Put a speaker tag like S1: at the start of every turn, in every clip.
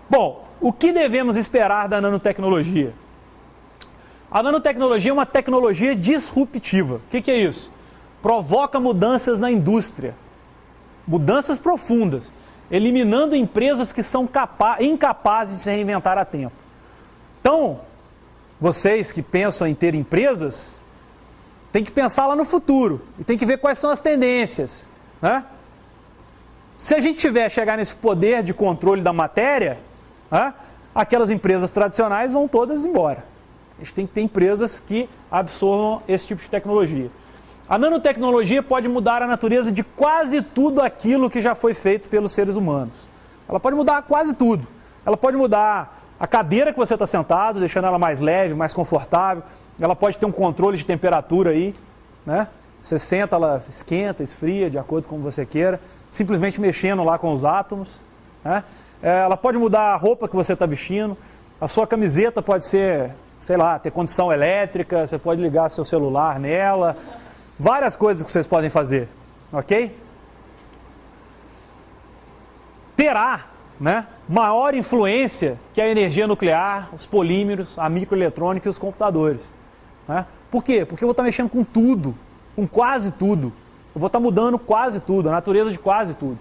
S1: Bom, o que devemos esperar da nanotecnologia? A nanotecnologia é uma tecnologia disruptiva. O que é isso? Provoca mudanças na indústria, mudanças profundas, eliminando empresas que são incapazes de se reinventar a tempo. Então, vocês que pensam em ter empresas, tem que pensar lá no futuro e tem que ver quais são as tendências, né? Se a gente chegar nesse poder de controle da matéria, né, aquelas empresas tradicionais vão todas embora. A gente tem que ter empresas que absorvam esse tipo de tecnologia. A nanotecnologia pode mudar a natureza de quase tudo aquilo que já foi feito pelos seres humanos. Ela pode mudar quase tudo. Ela pode mudar a cadeira que você está sentado, deixando ela mais leve, mais confortável. Ela pode ter um controle de temperatura aí, né? Você senta, ela esquenta, esfria, de acordo com como você queira, simplesmente mexendo lá com os átomos, né? Ela pode mudar a roupa que você está vestindo, a sua camiseta pode ser, sei lá, ter condução elétrica, você pode ligar seu celular nela, várias coisas que vocês podem fazer, ok? Terá, né, maior influência que a energia nuclear, os polímeros, a microeletrônica e os computadores, né? Por quê? Porque eu vou estar mexendo com tudo, com quase tudo. Eu vou estar mudando quase tudo, a natureza de quase tudo.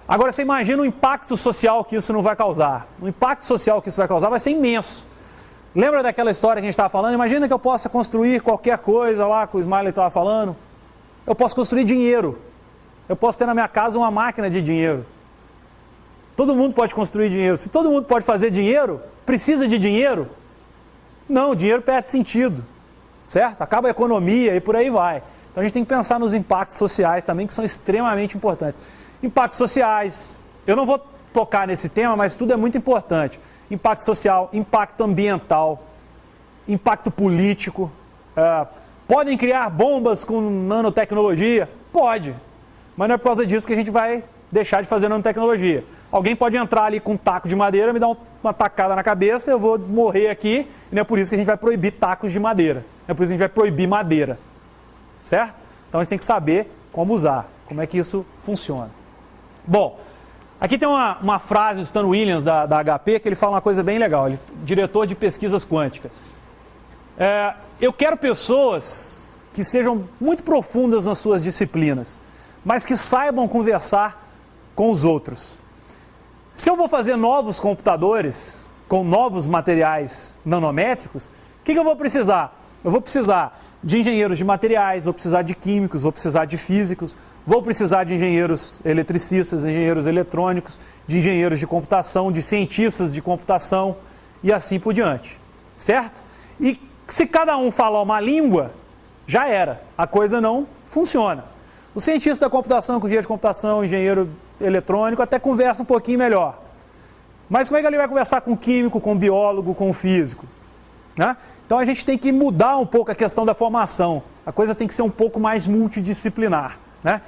S1: Agora você imagina o impacto social que isso não vai causar. O impacto social que isso vai causar vai ser imenso. Lembra daquela história que a gente estava falando? Imagina que eu possa construir qualquer coisa lá que o Smiley estava falando. Eu posso construir dinheiro. Eu posso ter na minha casa uma máquina de dinheiro. Todo mundo pode construir dinheiro. Se todo mundo pode fazer dinheiro, precisa de dinheiro? Não, o dinheiro perde sentido. Certo? Acaba a economia e por aí vai. Então a gente tem que pensar nos impactos sociais também, que são extremamente importantes. Impactos sociais, eu não vou tocar nesse tema, mas tudo é muito importante. Impacto social, impacto ambiental, impacto político. Podem criar bombas com nanotecnologia? Pode. Mas não é por causa disso que a gente vai deixar de fazer nanotecnologia. Alguém pode entrar ali com um taco de madeira, me dar uma tacada na cabeça, eu vou morrer aqui, e não é por isso que a gente vai proibir tacos de madeira. Não é por isso que a gente vai proibir madeira. Certo? Então a gente tem que saber como usar, como é que isso funciona. Bom, aqui tem uma frase do Stan Williams, da HP, que ele fala uma coisa bem legal, ele é diretor de pesquisas quânticas. Eu quero pessoas que sejam muito profundas nas suas disciplinas, mas que saibam conversar com os outros. Se eu vou fazer novos computadores com novos materiais nanométricos, o que eu vou precisar? Eu vou precisar de engenheiros de materiais, vou precisar de químicos, vou precisar de físicos, vou precisar de engenheiros eletricistas, engenheiros eletrônicos, de engenheiros de computação, de cientistas de computação e assim por diante, certo? E se cada um falar uma língua, já era, a coisa não funciona. O cientista da computação, com engenheiro de computação, engenheiro eletrônico, até conversa um pouquinho melhor. Mas como é que ele vai conversar com o químico, com o biólogo, com o físico? Né? Então a gente tem que mudar um pouco a questão da formação. A coisa tem que ser um pouco mais multidisciplinar, né?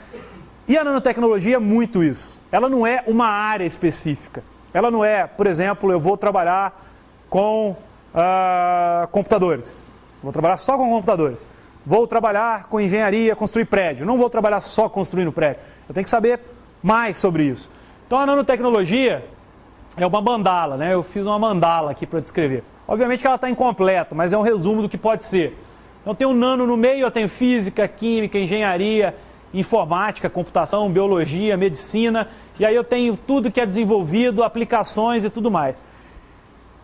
S1: E a nanotecnologia é muito isso. Ela não é uma área específica. Ela não é, por exemplo, eu vou trabalhar com computadores. Vou trabalhar só com computadores. Vou trabalhar com engenharia, construir prédio. Não vou trabalhar só construindo prédio. Eu tenho que saber mais sobre isso. Então a nanotecnologia é uma mandala, né? Eu fiz uma mandala aqui para descrever. Obviamente que ela está incompleta, mas é um resumo do que pode ser. Então tem um nano no meio, eu tenho física, química, engenharia, informática, computação, biologia, medicina, e aí eu tenho tudo que é desenvolvido, aplicações e tudo mais.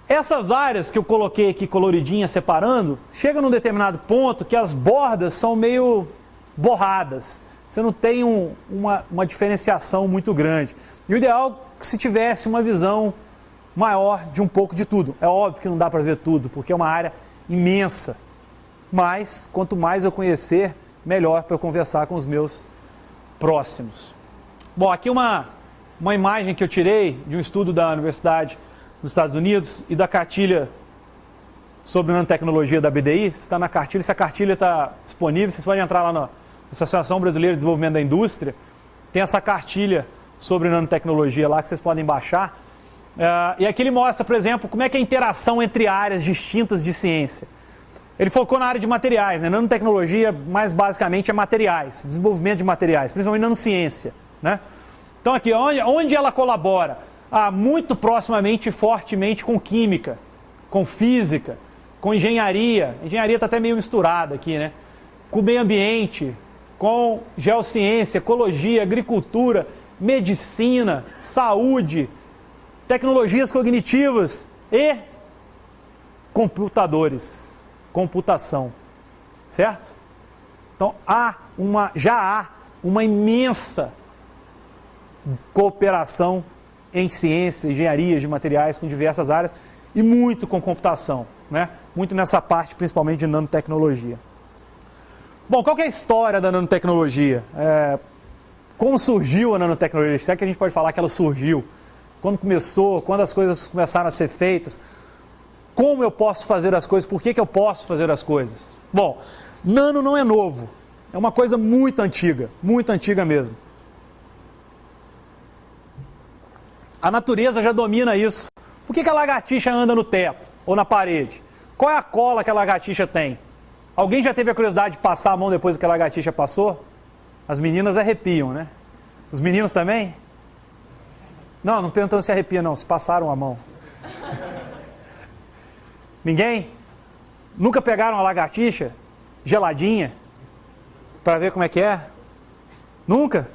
S1: Essas áreas que eu coloquei aqui coloridinha, separando, chega num determinado ponto que as bordas são meio borradas. Você não tem uma diferenciação muito grande. E o ideal é que se tivesse uma visão maior de um pouco de tudo. É óbvio que não dá para ver tudo, porque é uma área imensa. Mas, quanto mais eu conhecer, melhor para eu conversar com os meus próximos. Bom, aqui uma imagem que eu tirei de um estudo da Universidade dos Estados Unidos e da cartilha sobre nanotecnologia da BDI. Está na cartilha, se a cartilha está disponível, vocês podem entrar lá na Associação Brasileira de Desenvolvimento da Indústria. Tem essa cartilha sobre nanotecnologia lá que vocês podem baixar. E aqui ele mostra, por exemplo, como é que é a interação entre áreas distintas de ciência. Ele focou na área de materiais, né? Nanotecnologia, mais basicamente, é materiais, desenvolvimento de materiais, principalmente nanociência, né? Então aqui, onde ela colabora? muito proximamente e fortemente com química, com física, com engenharia. Engenharia está até meio misturada aqui, né? Com meio ambiente, com geociência, ecologia, agricultura, medicina, saúde, tecnologias cognitivas e computadores, computação, certo? Então já há uma imensa cooperação em ciência, engenharia de materiais com diversas áreas e muito com computação, né? Muito nessa parte principalmente de nanotecnologia. Bom, qual que é a história da nanotecnologia? Como surgiu a nanotecnologia? Será que a gente pode falar que ela surgiu? Quando começou? Quando as coisas começaram a ser feitas? Como eu posso fazer as coisas? Por que eu posso fazer as coisas? Bom, nano não é novo. É uma coisa muito antiga mesmo. A natureza já domina isso. Por que a lagartixa anda no teto ou na parede? Qual é a cola que a lagartixa tem? Alguém já teve a curiosidade de passar a mão depois que a lagartixa passou? As meninas arrepiam, né? Os meninos também? Não perguntando se arrepia não, se passaram a mão. Ninguém? Nunca pegaram a lagartixa geladinha para ver como é que é? Nunca?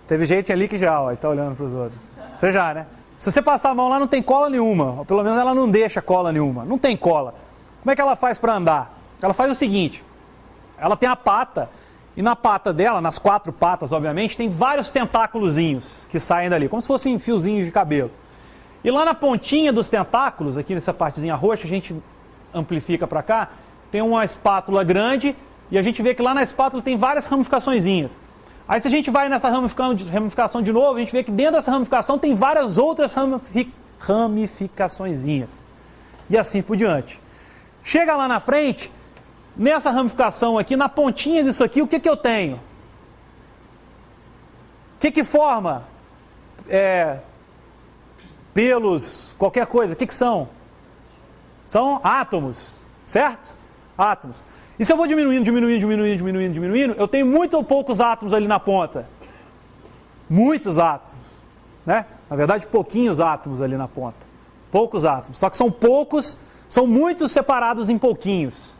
S1: Teve gente ali que já, está olhando para os outros. Você já, né? Se você passar a mão lá não tem cola nenhuma, ou pelo menos ela não deixa cola nenhuma, não tem cola. Como é que ela faz para andar? Ela faz o seguinte, ela tem a pata, e na pata dela, nas 4 patas obviamente, tem vários tentáculozinhos que saem dali, como se fossem fiozinhos de cabelo. E lá na pontinha dos tentáculos, aqui nessa partezinha roxa, a gente amplifica para cá, tem uma espátula grande, e a gente vê que lá na espátula tem várias ramificaçõezinhas. Aí se a gente vai nessa ramificação de novo, a gente vê que dentro dessa ramificação tem várias outras ramificaçõezinhas. E assim por diante. Chega lá na frente, nessa ramificação aqui, na pontinha disso aqui, o que eu tenho? O que forma pelos, qualquer coisa? O que são? São átomos, certo? Átomos. E se eu vou diminuindo, eu tenho muito ou poucos átomos ali na ponta? Muitos átomos, né? Na verdade, pouquinhos átomos ali na ponta. Poucos átomos. Só que são poucos, são muitos separados em pouquinhos.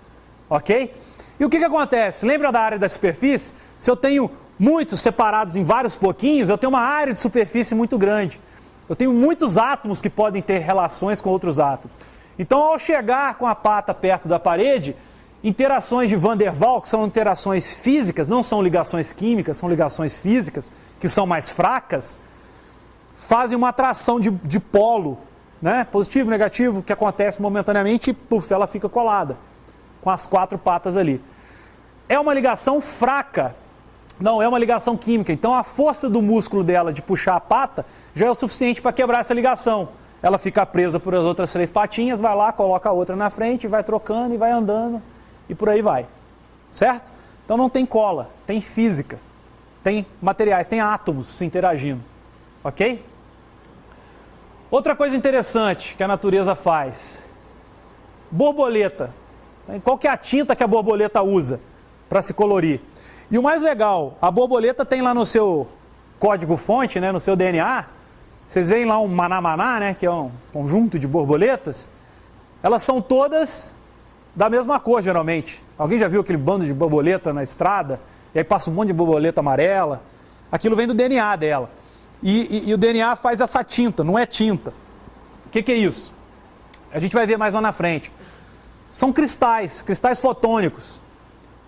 S1: Ok? E o que acontece? Lembra da área da superfície? Se eu tenho muitos separados em vários pouquinhos, eu tenho uma área de superfície muito grande. Eu tenho muitos átomos que podem ter relações com outros átomos. Então, ao chegar com a pata perto da parede, interações de Van der Waals, que são interações físicas, não são ligações químicas, são ligações físicas, que são mais fracas, fazem uma atração de polo, né? Positivo, negativo, que acontece momentaneamente e, puf, ela fica colada, com as 4 patas ali. É uma ligação fraca, não é uma ligação química, então a força do músculo dela de puxar a pata já é o suficiente para quebrar essa ligação. Ela fica presa por as outras 3 patinhas, vai lá, coloca a outra na frente, vai trocando e vai andando. E por aí vai, certo? Então não tem cola, tem física, tem materiais, tem átomos se interagindo, ok? Outra coisa interessante que a natureza faz, borboleta. Qual que é a tinta que a borboleta usa para se colorir? E o mais legal, a borboleta tem lá no seu código-fonte, né, no seu DNA, vocês veem lá um maná-maná, né, que é um conjunto de borboletas, elas são todas da mesma cor, geralmente. Alguém já viu aquele bando de borboleta na estrada? E aí passa um monte de borboleta amarela. Aquilo vem do DNA dela. E o DNA faz essa tinta, não é tinta. O que é isso? A gente vai ver mais lá na frente. São cristais fotônicos,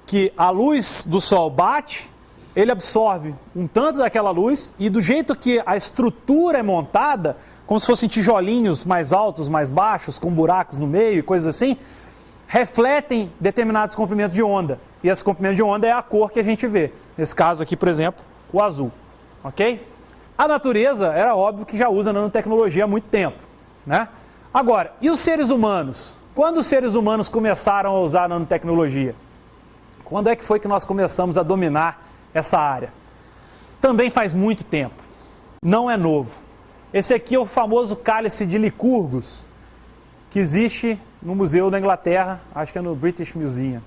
S1: que a luz do sol bate, ele absorve um tanto daquela luz, e do jeito que a estrutura é montada, como se fossem tijolinhos mais altos, mais baixos, com buracos no meio e coisas assim, refletem determinados comprimentos de onda. E esse comprimento de onda é a cor que a gente vê. Nesse caso aqui, por exemplo, o azul. Ok? A natureza, era óbvio que já usa nanotecnologia há muito tempo, né? Agora, e os seres humanos? Quando os seres humanos começaram a usar nanotecnologia? Quando é que foi que nós começamos a dominar essa área? Também faz muito tempo. Não é novo. Esse aqui é o famoso cálice de Licurgus, que existe no Museu da Inglaterra, acho que é no British Museum.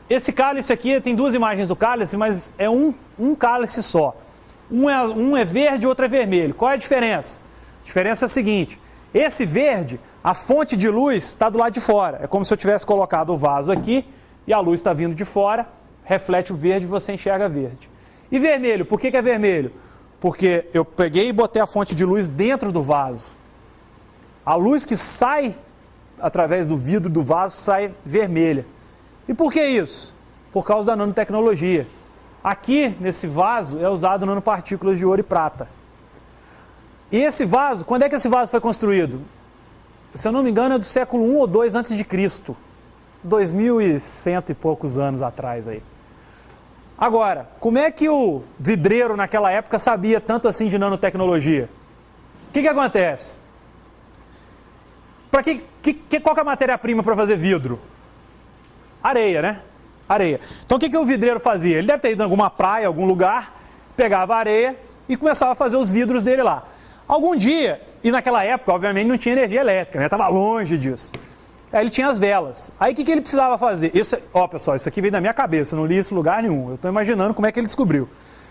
S1: Esse cálice aqui, tem 2 imagens do cálice, mas é um cálice só. Um é verde e outro é vermelho. Qual é a diferença? A diferença é a seguinte, esse verde, a fonte de luz está do lado de fora. É como se eu tivesse colocado o vaso aqui e a luz está vindo de fora, reflete o verde e você enxerga verde. E vermelho, por que é vermelho? Porque eu peguei e botei a fonte de luz dentro do vaso. A luz que sai através do vidro do vaso sai vermelha. E por que isso? Por causa da nanotecnologia. Aqui, nesse vaso, é usado nanopartículas de ouro e prata. E esse vaso, quando é que esse vaso foi construído? Se eu não me engano, é do século I ou II antes de Cristo. 2100 e poucos anos atrás aí. Agora, como é que o vidreiro naquela época sabia tanto assim de nanotecnologia? O que acontece? Qual que é a matéria-prima para fazer vidro? Areia, né? Areia. Então o que o vidreiro fazia? Ele deve ter ido em alguma praia, algum lugar, pegava areia e começava a fazer os vidros dele lá. Algum dia, e naquela época, obviamente, não tinha energia elétrica, né? Estava longe disso. Aí ele tinha as velas. Aí o que ele precisava fazer? Pessoal, isso aqui veio da minha cabeça, eu não li isso em lugar nenhum. Eu estou imaginando como é que ele descobriu.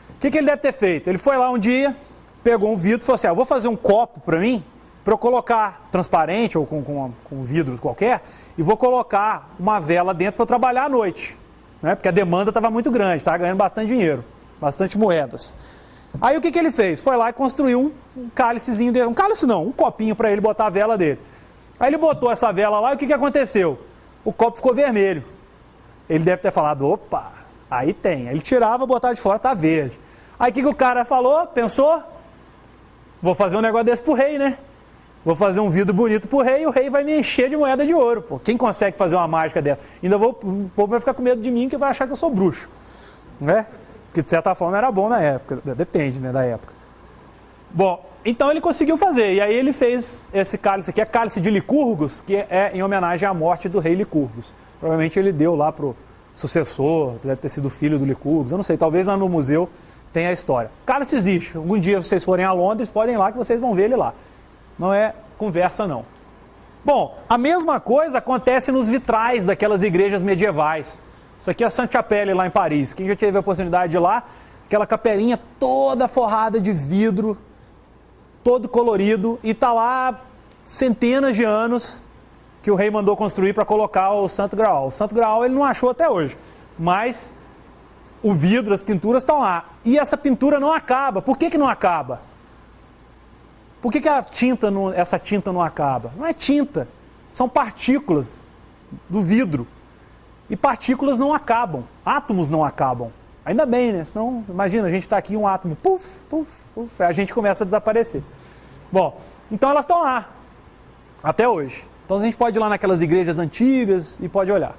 S1: O que ele deve ter feito? Ele foi lá um dia, pegou um vidro e falou assim, eu vou fazer um copo para mim, para eu colocar transparente ou com vidro qualquer, e vou colocar uma vela dentro para eu trabalhar à noite. Né? Porque a demanda estava muito grande, estava ganhando bastante dinheiro, bastante moedas. Aí o que ele fez? Foi lá e construiu um cálicezinho dele, um copinho para ele botar a vela dele. Aí ele botou essa vela lá e o que aconteceu? O copo ficou vermelho. Ele deve ter falado, opa, aí tem. Aí ele tirava, botava de fora, tá verde. Aí o que o cara falou? Pensou? Vou fazer um negócio desse pro rei, né? Vou fazer um vidro bonito pro rei e o rei vai me encher de moeda de ouro, pô. Quem consegue fazer uma mágica dessa? O povo vai ficar com medo de mim que vai achar que eu sou bruxo. Né? Porque de certa forma era bom na época, depende, né, da época. Bom, então ele conseguiu fazer, e aí ele fez esse cálice aqui, é cálice de Licurgos, que é em homenagem à morte do rei Licurgos. Provavelmente ele deu lá pro sucessor, deve ter sido filho do Licurgos, eu não sei, talvez lá no museu tenha a história. Cálice existe, algum dia vocês forem a Londres, podem ir lá que vocês vão ver ele lá. Não é conversa não. Bom, a mesma coisa acontece nos vitrais daquelas igrejas medievais. Isso aqui é a Sainte-Chapelle lá em Paris. Quem já teve a oportunidade de ir lá, aquela capelinha toda forrada de vidro, todo colorido, e está lá centenas de anos que o rei mandou construir para colocar o Santo Graal. O Santo Graal ele não achou até hoje, mas o vidro, as pinturas estão lá. E essa pintura não acaba. Por que não acaba? Por que essa tinta não acaba? Não é tinta, são partículas do vidro. E partículas não acabam, átomos não acabam. Ainda bem, né? Senão, imagina, a gente está aqui um átomo, puf, puf, puf, a gente começa a desaparecer. Bom, então elas estão lá, até hoje. Então a gente pode ir lá naquelas igrejas antigas e pode olhar.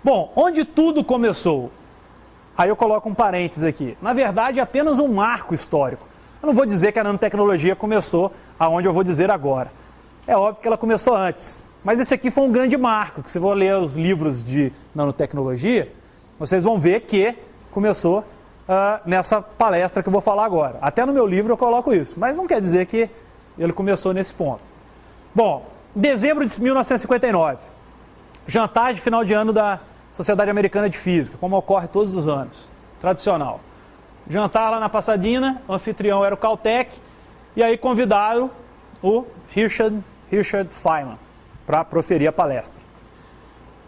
S1: Bom, onde tudo começou? Aí eu coloco um parênteses aqui. Na verdade, é apenas um marco histórico. Eu não vou dizer que a nanotecnologia começou aonde eu vou dizer agora. É óbvio que ela começou antes. Mas esse aqui foi um grande marco, que se for ler os livros de nanotecnologia, vocês vão ver que começou nessa palestra que eu vou falar agora. Até no meu livro eu coloco isso, mas não quer dizer que ele começou nesse ponto. Bom, dezembro de 1959, jantar de final de ano da Sociedade Americana de Física, como ocorre todos os anos, tradicional. Jantar lá na Pasadena, o anfitrião era o Caltech, e aí convidaram o Richard Feynman para proferir a palestra.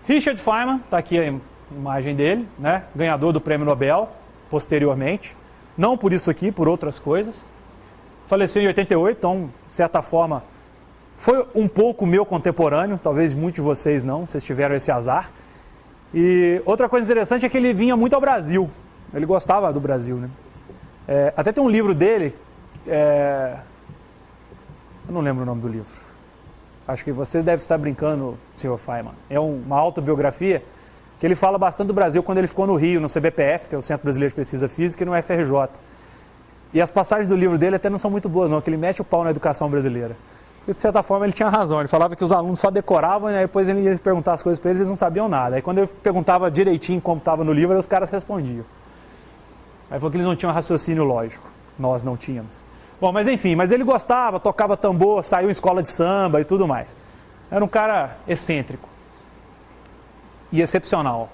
S1: Richard Feynman, está aqui a imagem dele, né? Ganhador do Prêmio Nobel, posteriormente, não por isso aqui, por outras coisas. Faleceu em 88, então, de certa forma, foi um pouco meu contemporâneo, talvez muitos de vocês não, vocês tiveram esse azar. E outra coisa interessante é que ele vinha muito ao Brasil, ele gostava do Brasil, né? Até tem um livro dele, eu não lembro o nome do livro. Acho que você deve estar brincando, Sr. Feynman. É uma autobiografia que ele fala bastante do Brasil quando ele ficou no Rio, no CBPF, que é o Centro Brasileiro de Pesquisa Física, e no FRJ. E as passagens do livro dele até não são muito boas, não, que ele mete o pau na educação brasileira. E, de certa forma, ele tinha razão. Ele falava que os alunos só decoravam e aí depois ele ia perguntar as coisas para eles, eles não sabiam nada. Aí quando eu perguntava direitinho como estava no livro, aí os caras respondiam. Aí falou que eles não tinham raciocínio lógico. Nós não tínhamos. Bom, mas enfim, mas ele gostava, tocava tambor, saiu em escola de samba e tudo mais. Era um cara excêntrico e excepcional.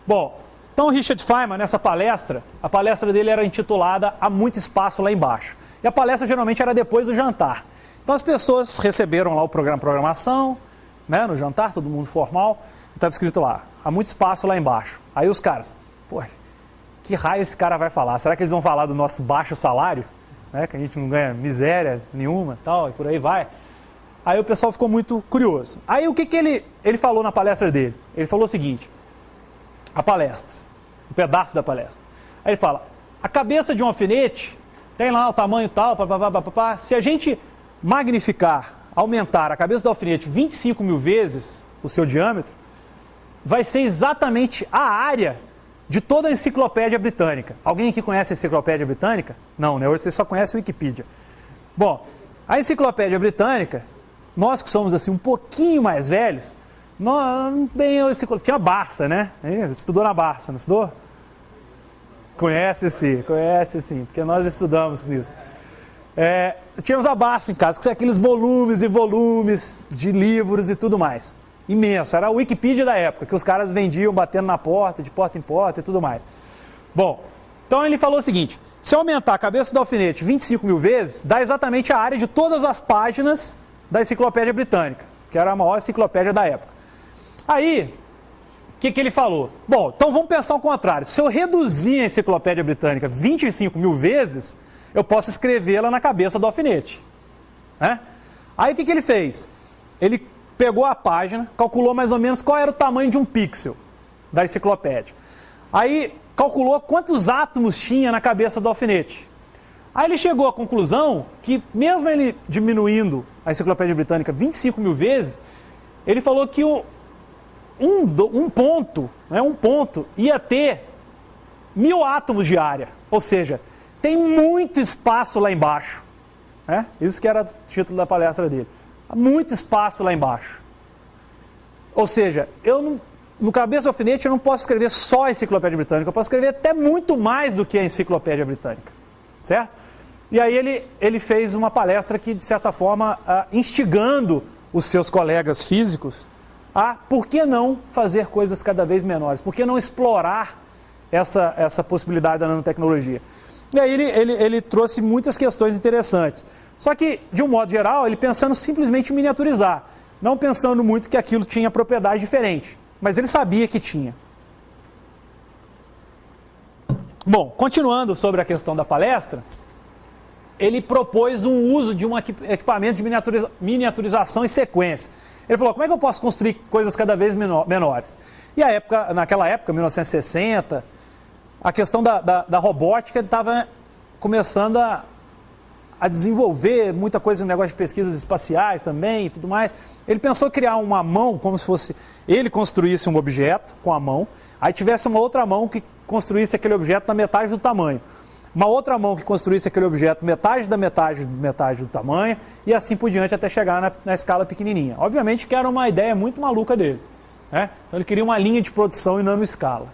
S1: Bom, Então o Richard Feynman, nessa palestra, a palestra dele era intitulada Há Muito Espaço Lá Embaixo. E a palestra geralmente era depois do jantar. Então as pessoas receberam lá o programação, né, no jantar, todo mundo formal, e estava escrito lá, há muito espaço lá embaixo. Aí os caras, pô, que raio esse cara vai falar? Será que eles vão falar do nosso baixo salário? Né, que a gente não ganha miséria nenhuma tal, e por aí vai. Aí o pessoal ficou muito curioso. Aí o que ele falou na palestra dele? Ele falou o seguinte, a palestra, um pedaço da palestra. Aí ele fala, a cabeça de um alfinete tem lá o tamanho tal, papapá. Se a gente magnificar, aumentar a cabeça do alfinete 25 mil vezes o seu diâmetro, vai ser exatamente a área de toda a enciclopédia britânica. Alguém aqui conhece a enciclopédia britânica? Não, né? Hoje você só conhece a Wikipedia. Bom, a enciclopédia britânica, nós que somos assim um pouquinho mais velhos, tinha a Barça, né? Estudou na Barça, não estudou? Conhece sim, porque nós estudamos nisso. Tínhamos a Barça em casa, que são aqueles volumes e volumes de livros e tudo mais. Imenso, era a Wikipedia da época, que os caras vendiam batendo na porta, de porta em porta e tudo mais. Bom, então ele falou o seguinte, se eu aumentar a cabeça do alfinete 25 mil vezes, dá exatamente a área de todas as páginas da enciclopédia britânica, que era a maior enciclopédia da época. Aí, o que ele falou? Bom, então vamos pensar o contrário. Se eu reduzir a enciclopédia britânica 25 mil vezes, eu posso escrevê-la na cabeça do alfinete. Né? Aí o que ele fez? Ele pegou a página, calculou mais ou menos qual era o tamanho de um pixel da enciclopédia. Aí calculou quantos átomos tinha na cabeça do alfinete. Aí ele chegou à conclusão que, mesmo ele diminuindo a enciclopédia britânica 25 mil vezes, ele falou que um ponto ia ter 1000 átomos de área. Ou seja, tem muito espaço lá embaixo. Né? Isso que era o título da palestra dele. Há muito espaço lá embaixo. Ou seja, no cabeça do alfinete eu não posso escrever só a enciclopédia britânica, eu posso escrever até muito mais do que a enciclopédia britânica. Certo? E aí ele fez uma palestra que, de certa forma, instigando os seus colegas físicos a por que não fazer coisas cada vez menores? Por que não explorar essa possibilidade da nanotecnologia? E aí ele trouxe muitas questões interessantes. Só que, de um modo geral, ele pensando simplesmente em miniaturizar, não pensando muito que aquilo tinha propriedade diferente, mas ele sabia que tinha. Bom, continuando sobre a questão da palestra, ele propôs um uso de um equipamento de miniaturização em sequência. Ele falou, como é que eu posso construir coisas cada vez menores? E naquela época, 1960, a questão da robótica estava começando a desenvolver muita coisa no negócio de pesquisas espaciais também e tudo mais. Ele pensou em criar uma mão, como se fosse ele construísse um objeto com a mão, aí tivesse uma outra mão que construísse aquele objeto na metade do tamanho. Uma outra mão que construísse aquele objeto metade da metade do tamanho e assim por diante até chegar na escala pequenininha. Obviamente que era uma ideia muito maluca dele. Né? Então ele queria uma linha de produção em nanoescala.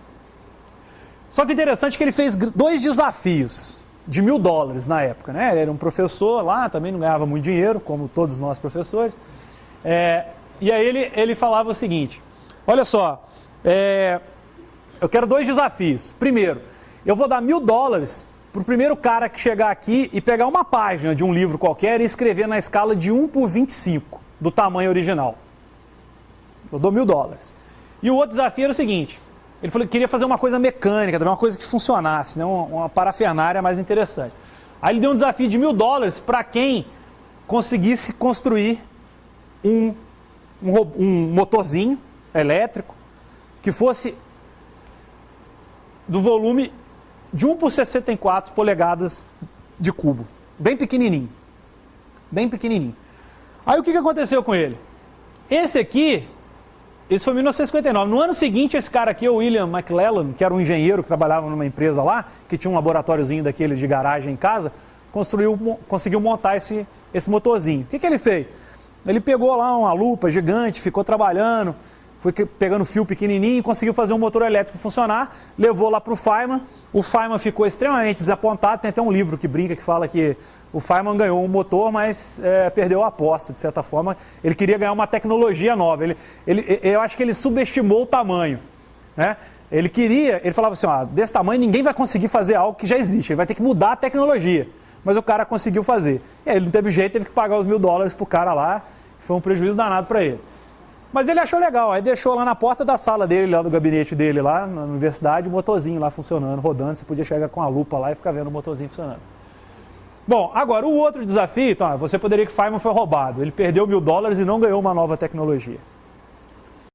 S1: Só que interessante é que ele fez 2 desafios de $1000 na época. Né? Ele era um professor lá, também não ganhava muito dinheiro, como todos nós professores. E aí ele falava o seguinte, olha só, eu quero 2 desafios. Primeiro, eu vou dar $1000 para o primeiro cara que chegar aqui e pegar uma página de um livro qualquer e escrever na escala de 1:25 do tamanho original. Eu dou $1000. E o outro desafio era o seguinte, ele falou que queria fazer uma coisa mecânica, uma coisa que funcionasse, né? Uma parafernália mais interessante. Aí ele deu um desafio de $1000 para quem conseguisse construir um motorzinho elétrico que fosse do volume de 1/64 polegadas de cubo. Bem pequenininho. Bem pequenininho. Aí o que aconteceu com ele? Esse foi em 1959. No ano seguinte, esse cara aqui, o William McLellan, que era um engenheiro que trabalhava numa empresa lá, que tinha um laboratóriozinho daqueles de garagem em casa, conseguiu montar esse motorzinho. O que ele fez? Ele pegou lá uma lupa gigante, ficou trabalhando, foi pegando fio pequenininho e conseguiu fazer um motor elétrico funcionar, levou lá para o Feynman ficou extremamente desapontado, tem até um livro que brinca, que fala que o Feynman ganhou um motor, mas perdeu a aposta, de certa forma, ele queria ganhar uma tecnologia nova, eu acho que ele subestimou o tamanho, né? Ele falava assim, desse tamanho ninguém vai conseguir fazer algo que já existe, ele vai ter que mudar a tecnologia. Mas o cara conseguiu fazer. E aí ele não teve jeito, teve que pagar os $1.000 pro cara lá, foi um prejuízo danado para ele. Mas ele achou legal, aí deixou lá na porta da sala dele, lá do gabinete dele, lá na universidade, o motorzinho lá funcionando, rodando, você podia chegar com a lupa lá e ficar vendo o motorzinho funcionando. Bom, agora o outro desafio, então, você poderia que Feynman foi roubado, ele perdeu $1.000 e não ganhou uma nova tecnologia.